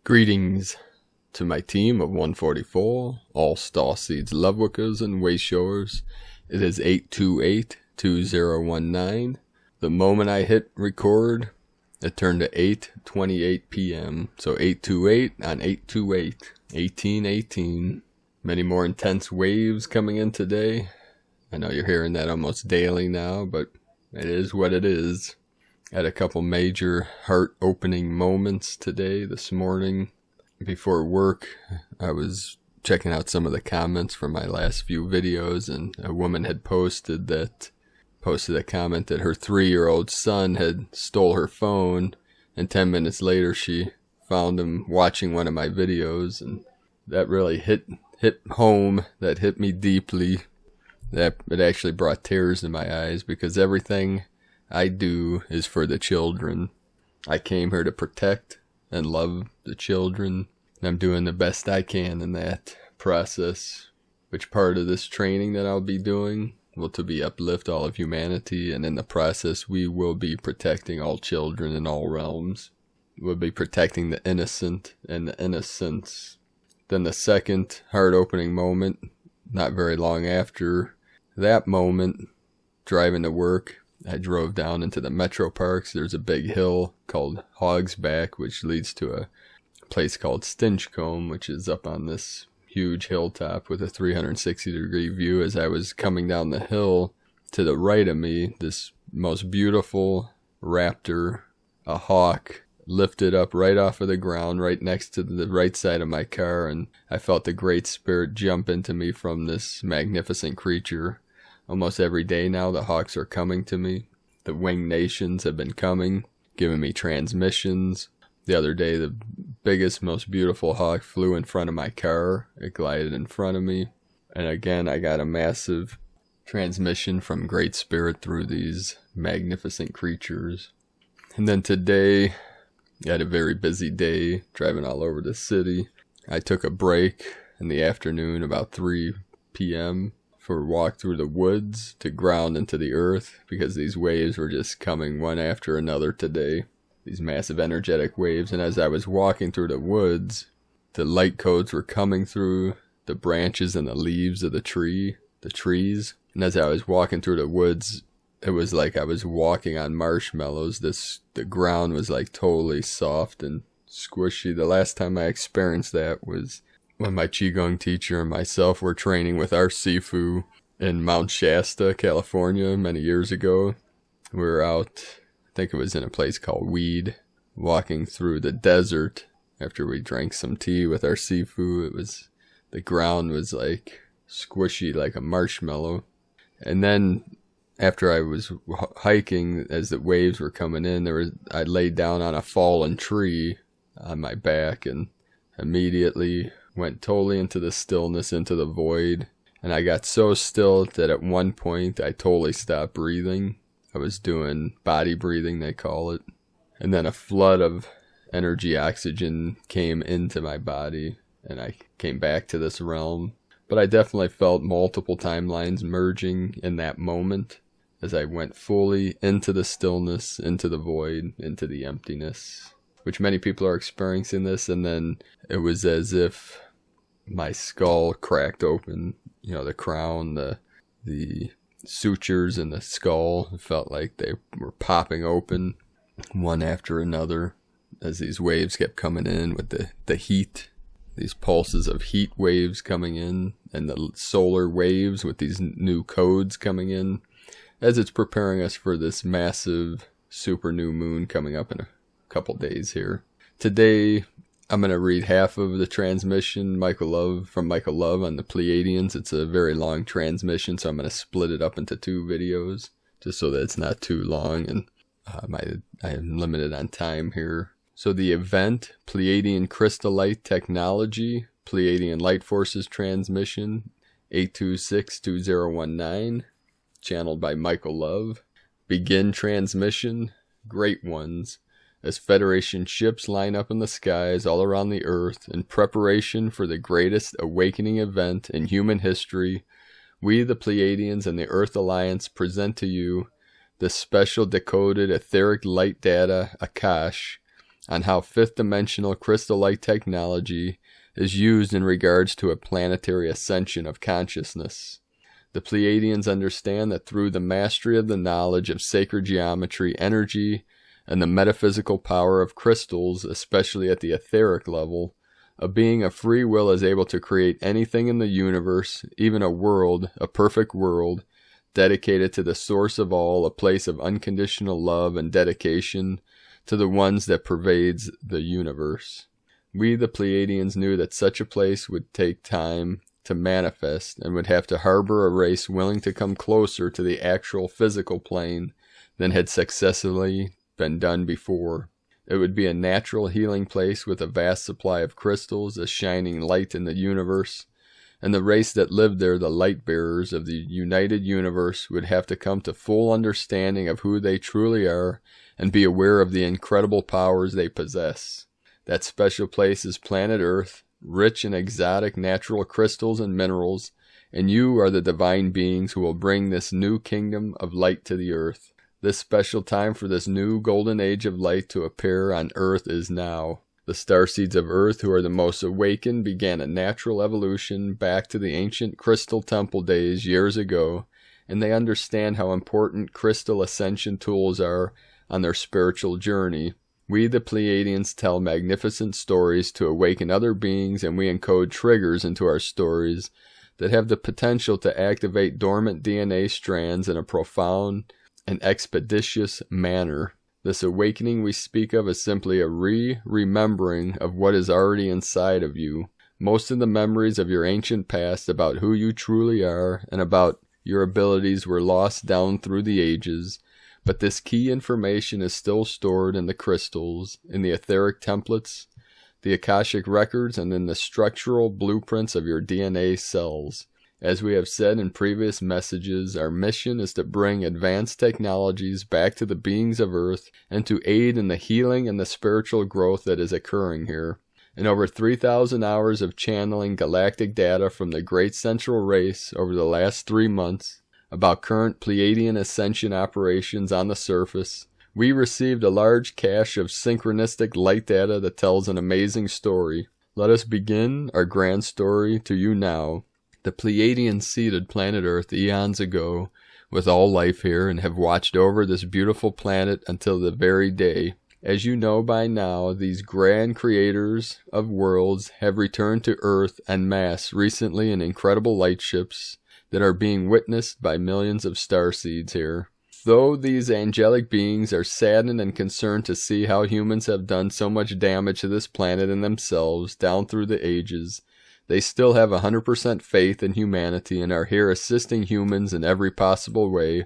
Greetings to my team of 144, all Starseeds, Lightworkers, and Wayshowers. It is 8/28/2019. The moment I hit record, it turned to 8:28 p.m. So 8/28 on 8/28, 18/18. Many more intense waves coming in today. I know you're hearing that almost daily now, but it is what it is. Had a couple major heart-opening moments this morning. Before work, I was checking out some of the comments from my last few videos, and a woman had posted a comment that her 3-year-old son had stole her phone, and 10 minutes later she found him watching one of my videos, and that really hit home. That hit me deeply. That it actually brought tears to my eyes, because everything I do is for the children. I came here to protect and love the children, and I'm doing the best I can in that process. Which part of this training that I'll be doing will to be uplift all of humanity, and in the process we will be protecting all children in all realms. We'll be protecting the innocent and the innocents. Then the second heart-opening moment, not very long after that moment, driving to work, I drove down into the metro parks. There's a big hill called Hogsback, which leads to a place called Stinchcombe, which is up on this huge hilltop with a 360-degree view. As I was coming down the hill, to the right of me, this most beautiful raptor, a hawk, lifted up right off of the ground, right next to the right side of my car, and I felt the Great Spirit jump into me from this magnificent creature. Almost every day now, the hawks are coming to me. The winged nations have been coming, giving me transmissions. The other day, the biggest, most beautiful hawk flew in front of my car. It glided in front of me. And again, I got a massive transmission from Great Spirit through these magnificent creatures. And then today, I had a very busy day, driving all over the city. I took a break in the afternoon, about 3 p.m., for a walk through the woods to ground into the earth, because these waves were just coming one after another today. These massive energetic waves. And as I was walking through the woods, the light codes were coming through the branches and the leaves of the trees. And as I was walking through the woods, it was like I was walking on marshmallows. The ground was like totally soft and squishy. The last time I experienced that was when my Qigong teacher and myself were training with our Sifu in Mount Shasta, California, many years ago. We were out, I think it was in a place called Weed, walking through the desert after we drank some tea with our Sifu. The ground was like squishy like a marshmallow. And then after I was hiking, as the waves were coming in, I laid down on a fallen tree on my back and immediately went totally into the stillness, into the void. And I got so still that at one point I totally stopped breathing. I was doing body breathing, they call it. And then a flood of energy oxygen came into my body, and I came back to this realm. But I definitely felt multiple timelines merging in that moment, as I went fully into the stillness, into the void, into the emptiness, which many people are experiencing this. And then it was as if my skull cracked open, the crown, the sutures in the skull, it felt like they were popping open one after another as these waves kept coming in with the heat, these pulses of heat waves coming in, and the solar waves with these new codes coming in, as it's preparing us for this massive super new moon coming up in a couple days here. Today, I'm going to read half of the transmission from Michael Love on the Pleiadians. It's a very long transmission, so I'm going to split it up into 2 videos, just so that it's not too long, and I am limited on time here. So the event, Pleiadian Crystallite Technology, Pleiadian Light Forces Transmission, 8262019, channeled by Michael Love. Begin transmission, Great Ones. As Federation ships line up in the skies all around the Earth in preparation for the greatest awakening event in human history, we, the Pleiadians and the Earth Alliance, present to you the special decoded etheric light data, Akash, on how fifth-dimensional crystal-like technology is used in regards to a planetary ascension of consciousness. The Pleiadians understand that through the mastery of the knowledge of sacred geometry, energy, and the metaphysical power of crystals, especially at the etheric level, a being of free will is able to create anything in the universe, even a world, a perfect world, dedicated to the source of all, a place of unconditional love and dedication to the ones that pervades the universe. We, the Pleiadians, knew that such a place would take time to manifest and would have to harbor a race willing to come closer to the actual physical plane than had successfully been done before. It would be a natural healing place with a vast supply of crystals, a shining light in the universe, and the race that lived there, the light bearers of the united universe, would have to come to full understanding of who they truly are and be aware of the incredible powers they possess. That special place is planet Earth, rich in exotic natural crystals and minerals, and you are the divine beings who will bring this new kingdom of light to the earth. This special time for this new golden age of light to appear on Earth is now. The starseeds of Earth, who are the most awakened, began a natural evolution back to the ancient crystal temple days years ago, and they understand how important crystal ascension tools are on their spiritual journey. We, the Pleiadians, tell magnificent stories to awaken other beings, and we encode triggers into our stories that have the potential to activate dormant DNA strands in a profound and expeditious manner. This awakening we speak of is simply a remembering of what is already inside of you. Most of the memories of your ancient past about who you truly are and about your abilities were lost down through the ages, but this key information is still stored in the crystals, in the etheric templates, the Akashic records, and in the structural blueprints of your DNA cells. As we have said in previous messages, our mission is to bring advanced technologies back to the beings of Earth and to aid in the healing and the spiritual growth that is occurring here. In over 3,000 hours of channeling galactic data from the Great Central Race over the last 3 months, about current Pleiadian ascension operations on the surface, we received a large cache of synchronistic light data that tells an amazing story. Let us begin our grand story to you now. The Pleiadians seeded planet Earth eons ago with all life here and have watched over this beautiful planet until the very day. As you know by now, these grand creators of worlds have returned to Earth en masse recently in incredible light ships that are being witnessed by millions of starseeds here. Though these angelic beings are saddened and concerned to see how humans have done so much damage to this planet and themselves down through the ages, they still have 100% faith in humanity and are here assisting humans in every possible way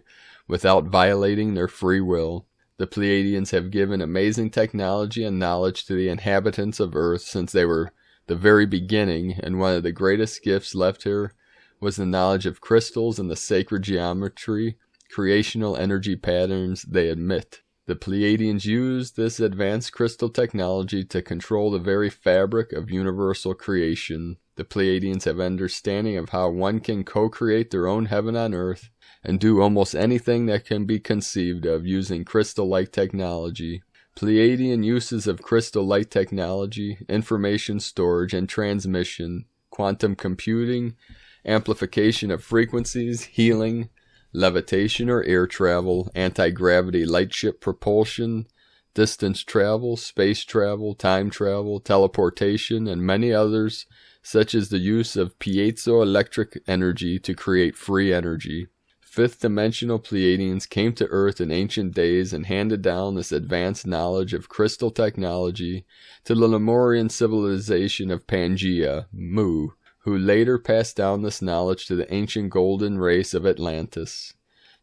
without violating their free will. The Pleiadians have given amazing technology and knowledge to the inhabitants of Earth since they were the very beginning, and one of the greatest gifts left here was the knowledge of crystals and the sacred geometry, creational energy patterns they emit. The Pleiadians use this advanced crystal technology to control the very fabric of universal creation. The Pleiadians have understanding of how one can co-create their own heaven on Earth and do almost anything that can be conceived of using crystal-like technology. Pleiadian uses of crystal-like technology, information storage and transmission, quantum computing, amplification of frequencies, healing, levitation or air travel, anti-gravity lightship propulsion, distance travel, space travel, time travel, teleportation, and many others, such as the use of piezoelectric energy to create free energy. Fifth-dimensional Pleiadians came to Earth in ancient days and handed down this advanced knowledge of crystal technology to the Lemurian civilization of Pangaea, Mu, who later passed down this knowledge to the ancient golden race of Atlantis.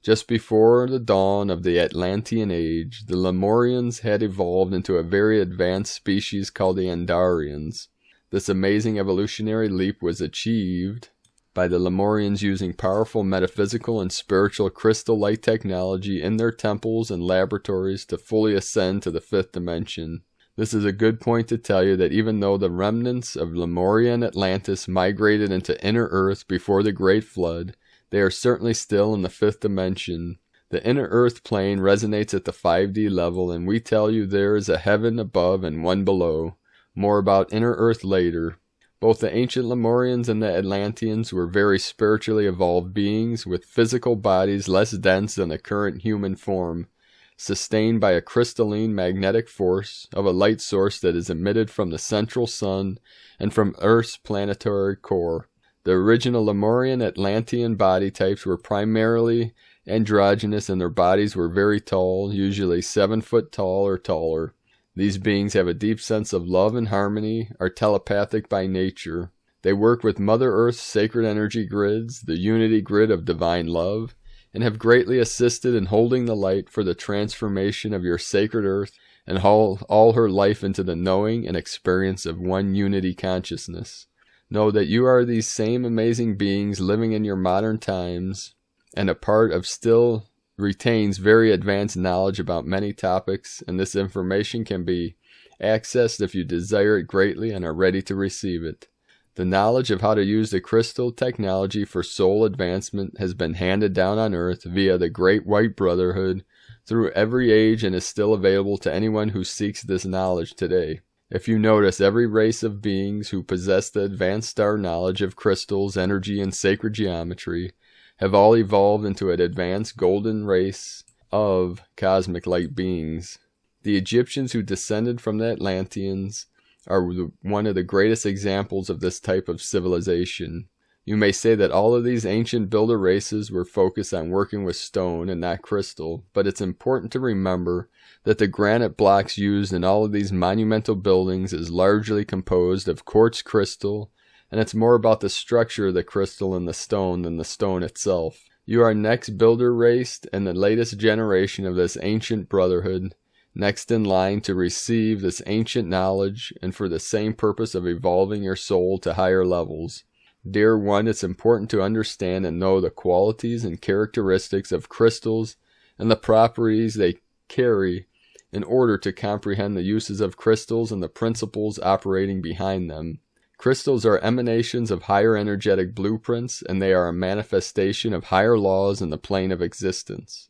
Just before the dawn of the Atlantean age, the Lemurians had evolved into a very advanced species called the Andarians. This amazing evolutionary leap was achieved by the Lemurians using powerful metaphysical and spiritual crystal-like technology in their temples and laboratories to fully ascend to the fifth dimension. This is a good point to tell you that even though the remnants of Lemuria and Atlantis migrated into inner Earth before the Great Flood, they are certainly still in the fifth dimension. The inner earth plane resonates at the 5D level, and we tell you there is a heaven above and one below. More about inner earth later. Both the ancient Lemurians and the Atlanteans were very spiritually evolved beings with physical bodies less dense than the current human form, sustained by a crystalline magnetic force of a light source that is emitted from the central sun and from Earth's planetary core. The original Lemurian Atlantean body types were primarily androgynous, and their bodies were very tall, usually 7 foot tall or taller. These beings have a deep sense of love and harmony, are telepathic by nature. They work with Mother Earth's sacred energy grids, the unity grid of divine love, and have greatly assisted in holding the light for the transformation of your sacred Earth and haul all her life into the knowing and experience of one unity consciousness. Know that you are these same amazing beings living in your modern times, and a part of still retains very advanced knowledge about many topics, and this information can be accessed if you desire it greatly and are ready to receive it. The knowledge of how to use the crystal technology for soul advancement has been handed down on Earth via the Great White Brotherhood through every age and is still available to anyone who seeks this knowledge today. If you notice, every race of beings who possess the advanced star knowledge of crystals, energy, and sacred geometry have all evolved into an advanced golden race of cosmic light beings. The Egyptians who descended from the Atlanteans are one of the greatest examples of this type of civilization. You may say that all of these ancient builder races were focused on working with stone and not crystal, but it's important to remember that the granite blocks used in all of these monumental buildings is largely composed of quartz crystal, and it's more about the structure of the crystal and the stone than the stone itself. You are next builder race and the latest generation of this ancient brotherhood, next in line to receive this ancient knowledge and for the same purpose of evolving your soul to higher levels. Dear one, it's important to understand and know the qualities and characteristics of crystals and the properties they carry in order to comprehend the uses of crystals and the principles operating behind them. Crystals are emanations of higher energetic blueprints, and they are a manifestation of higher laws in the plane of existence.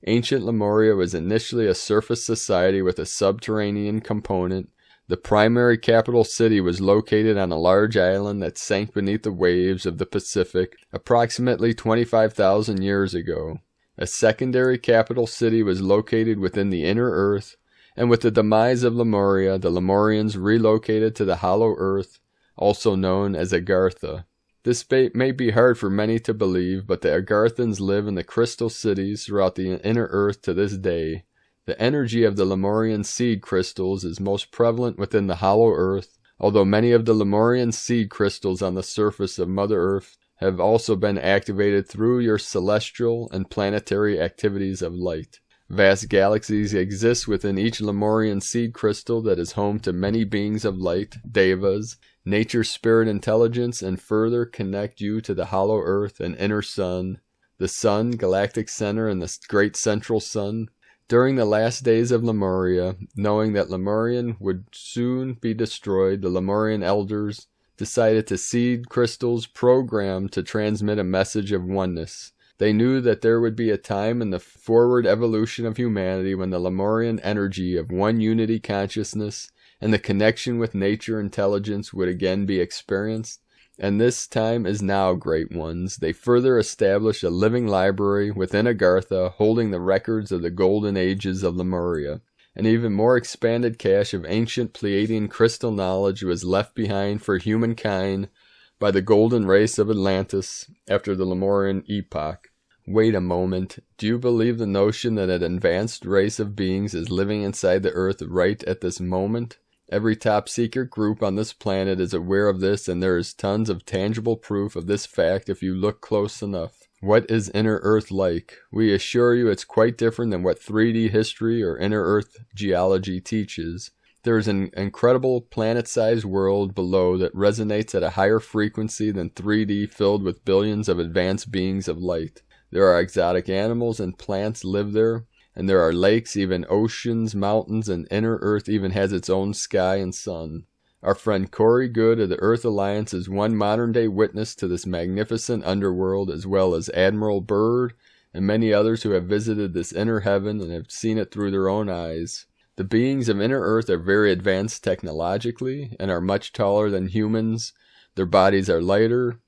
Ancient Lemuria was initially a surface society with a subterranean component. The primary capital city was located on a large island that sank beneath the waves of the Pacific approximately 25,000 years ago. A secondary capital city was located within the inner earth, and with the demise of Lemuria, the Lemurians relocated to the hollow earth, also known as Agartha. This may be hard for many to believe, but the Agarthans live in the crystal cities throughout the inner earth to this day. The energy of the Lemurian seed crystals is most prevalent within the hollow earth, although many of the Lemurian seed crystals on the surface of Mother Earth have also been activated through your celestial and planetary activities of light. Vast galaxies exist within each Lemurian seed crystal that is home to many beings of light, devas, nature's spirit intelligence, and further connect you to the hollow earth and inner sun, the sun, galactic center, and the great central sun. During the last days of Lemuria, knowing that Lemurian would soon be destroyed, the Lemurian elders decided to seed crystals programmed to transmit a message of oneness. They knew that there would be a time in the forward evolution of humanity when the Lemurian energy of one unity consciousness and the connection with nature intelligence would again be experienced. And this time is now, great ones. They further established a living library within Agartha holding the records of the golden ages of Lemuria. An even more expanded cache of ancient Pleiadian crystal knowledge was left behind for humankind by the golden race of Atlantis after the Lemurian epoch. Wait a moment. Do you believe the notion that an advanced race of beings is living inside the Earth right at this moment? Every top-secret group on this planet is aware of this, and there is tons of tangible proof of this fact if you look close enough. What is inner Earth like? We assure you it's quite different than what 3D history or inner Earth geology teaches. There is an incredible planet-sized world below that resonates at a higher frequency than 3D, filled with billions of advanced beings of light. There are exotic animals and plants live there, and there are lakes, even oceans, mountains, and inner Earth even has its own sky and sun. Our friend Corey Good of the Earth Alliance is one modern-day witness to this magnificent underworld, as well as Admiral Byrd and many others who have visited this inner heaven and have seen it through their own eyes. The beings of inner earth are very advanced technologically and are much taller than humans. Their bodies are lighter,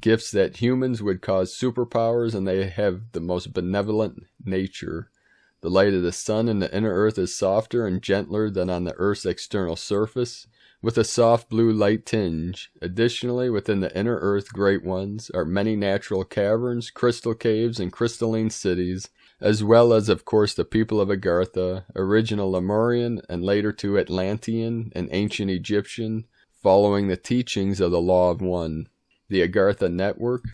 gifts that humans would cause superpowers, and they have the most benevolent nature. The light of the sun in the inner earth is softer and gentler than on the earth's external surface, with a soft blue light tinge. Additionally, within the inner earth great ones are many natural caverns, crystal caves, and crystalline cities, as well as, of course, the people of Agartha, original Lemurian and later to Atlantean and ancient Egyptian, following the teachings of the Law of One. The Agartha Network.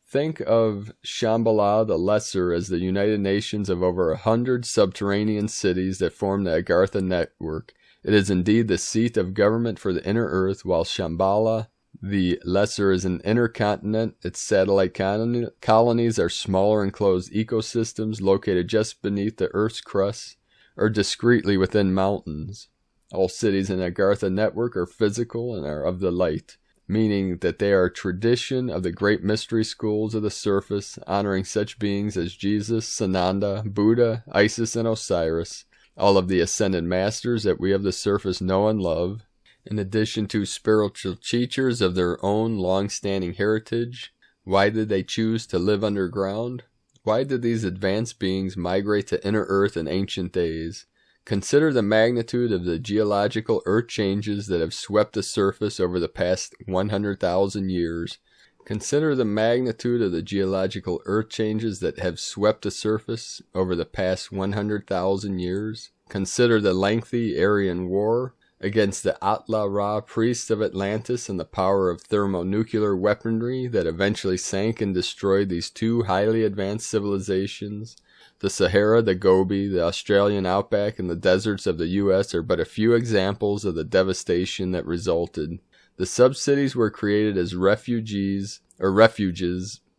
Think of Shambhala the Lesser as the United Nations of over 100 subterranean cities that form the Agartha Network. It is indeed the seat of government for the inner earth, while Shambhala the Lesser is an inner continent. Its satellite colonies are smaller enclosed ecosystems located just beneath the earth's crust or discreetly within mountains. All cities in the Agartha Network are physical and are of the light, meaning that they are a tradition of the great mystery schools of the surface, honoring such beings as Jesus, Sananda, Buddha, Isis, and Osiris, all of the ascended masters that we of the surface know and love, in addition to spiritual teachers of their own long-standing heritage. Why did they choose to live underground? Why did these advanced beings migrate to inner earth in ancient days? Consider the magnitude of the geological earth changes that have swept the surface over the past 100,000 years. Consider the magnitude of the geological earth changes that have swept the surface over the past 100,000 years. Consider the lengthy Aryan War against the Atla-Ra priests of Atlantis and the power of thermonuclear weaponry that eventually sank and destroyed these two highly advanced civilizations. The Sahara, the Gobi, the Australian outback, and the deserts of the U.S. are but a few examples of the devastation that resulted. The sub-cities were created as refuges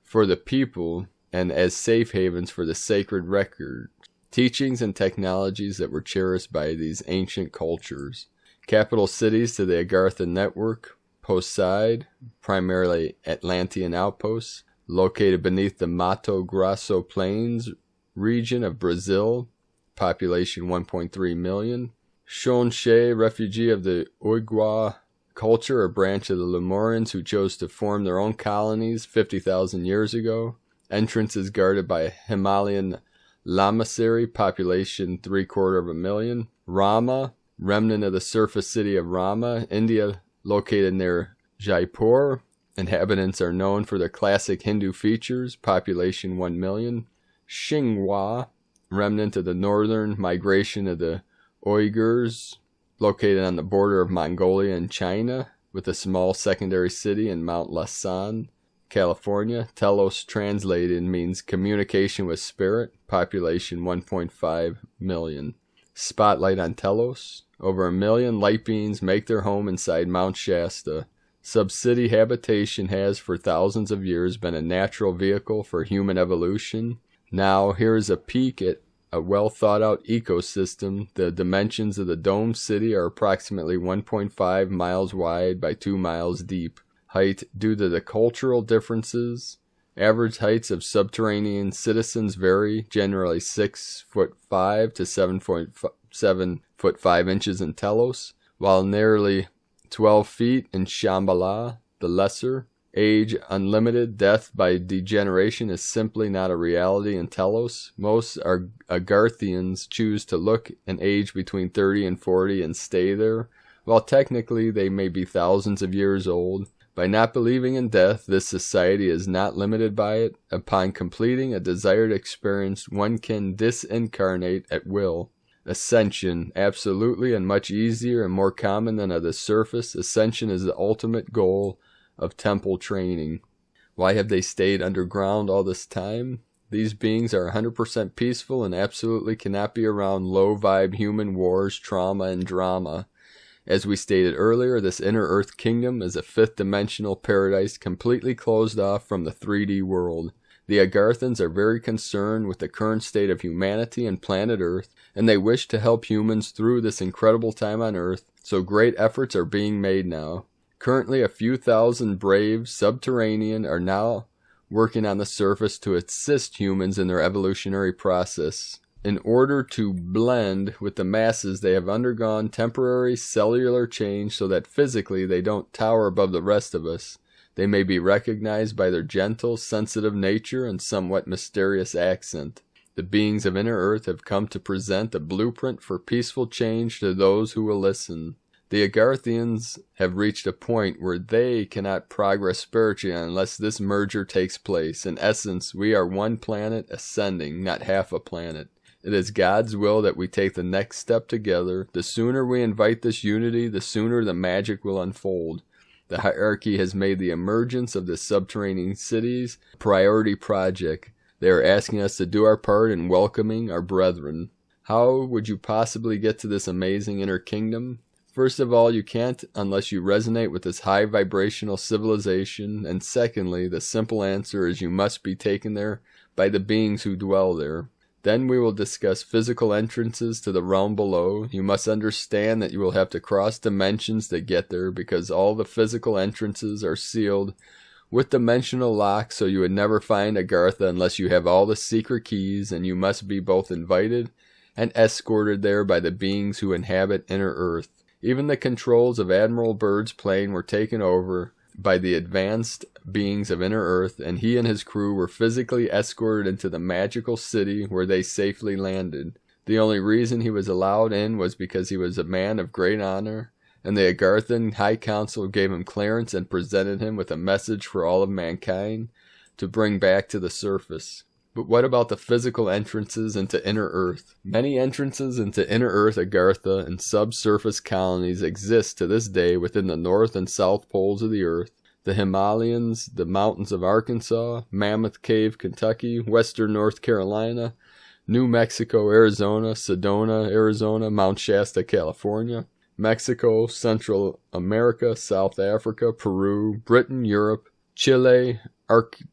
for the people and as safe havens for the sacred record, teachings and technologies that were cherished by these ancient cultures. Capital cities to the Agartha Network: Poseid, primarily Atlantean outposts, located beneath the Mato Grosso Plains region of Brazil, population 1.3 million. Shonshe, refugee of the Oigwa culture, a branch of the Lemurians who chose to form their own colonies 50,000 years ago. Entrance is guarded by a Himalayan lamasery, population 750,000. Rama, remnant of the surface city of Rama, India, located near Jaipur. Inhabitants are known for their classic Hindu features, population 1 million. Xinhua, remnant of the northern migration of the Uyghurs, located on the border of Mongolia and China, with a small secondary city in Mount Lasan, California. Telos translated means communication with spirit, population 1.5 million. Spotlight on Telos: over 1 million light beings make their home inside Mount Shasta. Sub-city habitation has for thousands of years been a natural vehicle for human evolution. Now, here is a peek at a well-thought-out ecosystem. The dimensions of the domed city are approximately 1.5 miles wide by 2 miles deep. Height: due to the cultural differences, average heights of subterranean citizens vary, generally 6'5" to 7'5" inches in Telos, while nearly 12 feet in Shambhala the Lesser. Age unlimited. Death by degeneration is simply not a reality in Telos. Most Agarthians choose to look and age between 30 and 40 and stay there, while technically they may be thousands of years old. By not believing in death, this society is not limited by it. Upon completing a desired experience, one can disincarnate at will. Ascension, absolutely and much easier and more common than on the surface. Ascension is the ultimate goal of temple training. Why have they stayed underground all this time? These beings are 100% peaceful and absolutely cannot be around low-vibe human wars, trauma, and drama. As we stated earlier, this inner earth kingdom is a fifth-dimensional paradise completely closed off from the 3D world. The Agarthans are very concerned with the current state of humanity and planet Earth, and they wish to help humans through this incredible time on Earth, so great efforts are being made now. Currently, a few thousand brave subterranean are now working on the surface to assist humans in their evolutionary process. In order to blend with the masses, they have undergone temporary cellular change so that physically they don't tower above the rest of us. They may be recognized by their gentle, sensitive nature and somewhat mysterious accent. The beings of Inner Earth have come to present a blueprint for peaceful change to those who will listen. The Agarthians have reached a point where they cannot progress spiritually unless this merger takes place. In essence, we are one planet ascending, not half a planet. It is God's will that we take the next step together. The sooner we invite this unity, the sooner the magic will unfold. The hierarchy has made the emergence of the subterranean cities a priority project. They are asking us to do our part in welcoming our brethren. How would you possibly get to this amazing inner kingdom? First of all, you can't unless you resonate with this high vibrational civilization, and secondly, the simple answer is you must be taken there by the beings who dwell there. Then we will discuss physical entrances to the realm below. You must understand that you will have to cross dimensions to get there because all the physical entrances are sealed with dimensional locks, so you would never find Agartha unless you have all the secret keys, and you must be both invited and escorted there by the beings who inhabit Inner Earth. Even the controls of Admiral Byrd's plane were taken over by the advanced beings of Inner Earth, and he and his crew were physically escorted into the magical city where they safely landed. The only reason he was allowed in was because he was a man of great honor, and the Agarthan High Council gave him clearance and presented him with a message for all of mankind to bring back to the surface. But what about the physical entrances into Inner Earth? Many entrances into Inner Earth, Agartha, and subsurface colonies exist to this day within the north and south poles of the Earth. The Himalayas, the mountains of Arkansas, Mammoth Cave, Kentucky, western North Carolina, New Mexico, Arizona, Sedona, Arizona, Mount Shasta, California, Mexico, Central America, South Africa, Peru, Britain, Europe, Chile,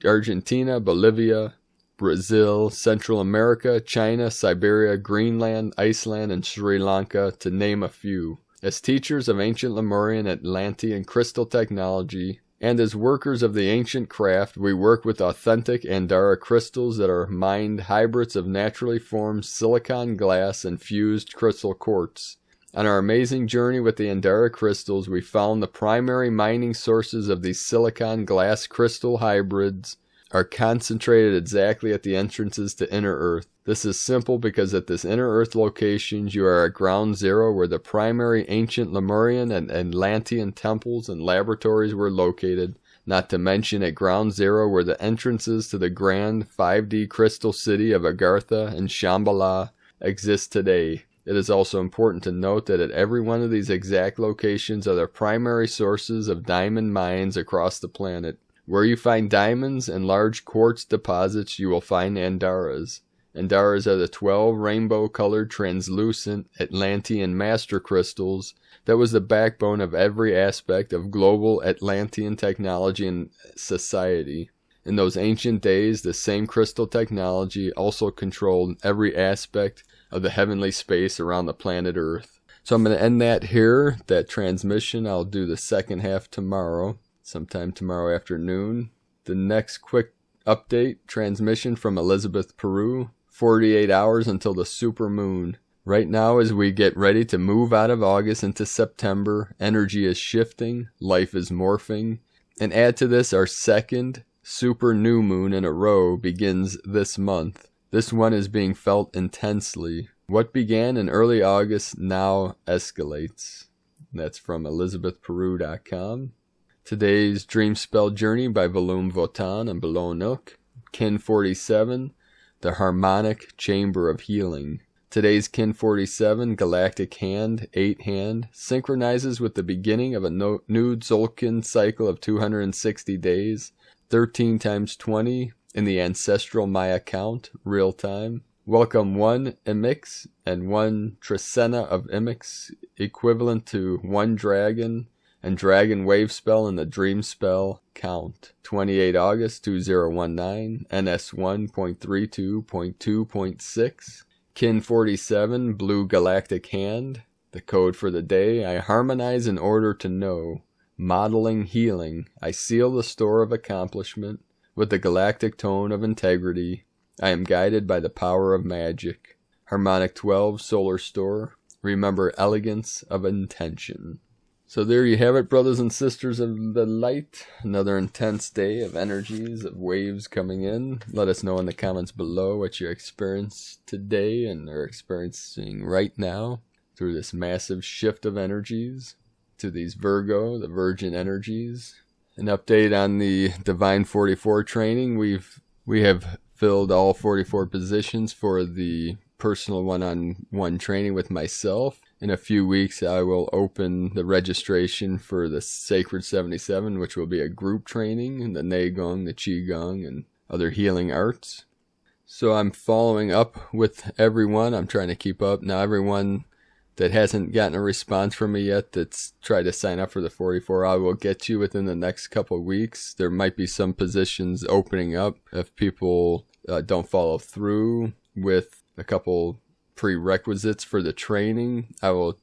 Argentina, Bolivia, Brazil, Central America, China, Siberia, Greenland, Iceland, and Sri Lanka, to name a few. As teachers of ancient Lemurian, Atlantean crystal technology, and as workers of the ancient craft, we work with authentic Andara crystals that are mined hybrids of naturally formed silicon glass and fused crystal quartz. On our amazing journey with the Andara crystals, we found the primary mining sources of these silicon glass crystal hybrids are concentrated exactly at the entrances to Inner Earth. This is simple because at this Inner Earth locations you are at ground zero where the primary ancient Lemurian and Atlantean temples and laboratories were located, not to mention at ground zero where the entrances to the grand 5D crystal city of Agartha and Shambhala exist today. It is also important to note that at every one of these exact locations are the primary sources of diamond mines across the planet. Where you find diamonds and large quartz deposits, you will find Andaras. Andaras are the 12 rainbow-colored translucent Atlantean master crystals that was the backbone of every aspect of global Atlantean technology and society. In those ancient days, the same crystal technology also controlled every aspect of the heavenly space around the planet Earth. So I'm going to end that here, that transmission. I'll do the second half tomorrow, sometime tomorrow afternoon. The next quick update transmission from Elizabeth, Peru. 48 hours until the supermoon. Right now, as we get ready to move out of August into September, energy is shifting, life is morphing. And add to this, our second super new moon in a row begins this month. This one is being felt intensely. What began in early August now escalates. That's from ElizabethPeru.com. Today's Dream Spell Journey by Volume Votan and Belonuk. Kin 47, the Harmonic Chamber of Healing. Today's Kin 47, Galactic Hand, 8 hand, synchronizes with the beginning of a new Tzolk'in cycle of 260 days, 13 times 20 in the ancestral Maya count, real time. Welcome 1 Imix and 1 Trisena of Imix, equivalent to 1 dragon and dragon wave spell in the dream spell count. 28 August 2019, NS1.32.2.6. Kin 47, Blue Galactic Hand. The code for the day: I harmonize in order to know. Modeling healing. I seal the store of accomplishment. with the galactic tone of integrity. I am guided by the power of magic. Harmonic 12 Solar Store. Remember elegance of intention. So there you have it, brothers and sisters of the light. Another intense day of energies, of waves coming in. Let us know in the comments below what you experienced today and are experiencing right now through this massive shift of energies to these Virgo, the Virgin energies. An update on the Divine 44 training. We have filled all 44 positions for the personal one-on-one training with myself. In a few weeks, I will open the registration for the Sacred 77, which will be a group training in the Neigong, the Qigong, and other healing arts. So I'm following up with everyone. I'm trying to keep up. Now, everyone that hasn't gotten a response from me yet that's tried to sign up for the 44, I will get you within the next couple of weeks. There might be some positions opening up if people don't follow through with a couple prerequisites for the training. I will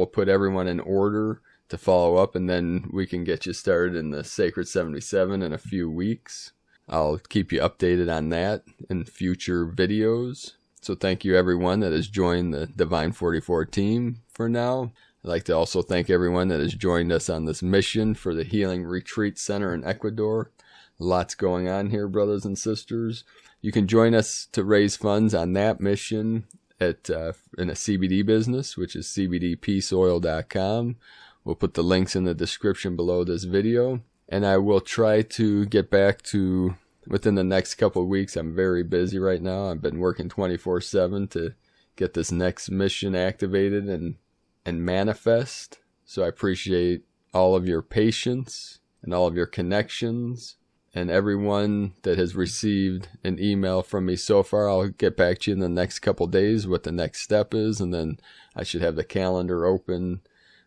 put everyone in order to follow up, and then we can get you started in the Sacred 77 in a few weeks. I'll keep you updated on that in future videos. So thank you everyone that has joined the Divine 44 team for now. I'd like to also thank everyone that has joined us on this mission for the Healing Retreat Center in Ecuador. Lots going on here, brothers and sisters. You can join us to raise funds on that mission in a CBD business, which is cbdpeaceoil.com. We'll put the links in the description below this video. And I will try to get back to, within the next couple of weeks. I'm very busy right now. I've been working 24/7 to get this next mission activated and manifest. So I appreciate all of your patience and all of your connections. And everyone that has received an email from me so far, I'll get back to you in the next couple days what the next step is. And then I should have the calendar open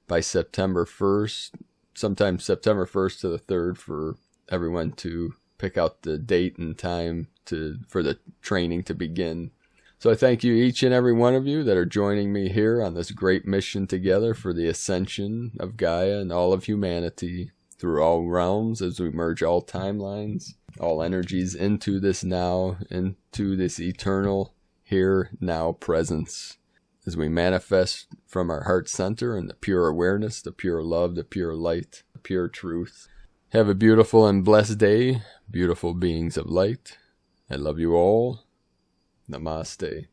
by September 1st, sometime September 1st to the 3rd, for everyone to pick out the date and time for the training to begin. So I thank you, each and every one of you that are joining me here on this great mission together for the ascension of Gaia and all of humanity, through all realms, as we merge all timelines, all energies into this now, into this eternal here now presence, as we manifest from our heart center and the pure awareness, the pure love, the pure light, the pure truth. Have a beautiful and blessed day, beautiful beings of light. I love you all. Namaste.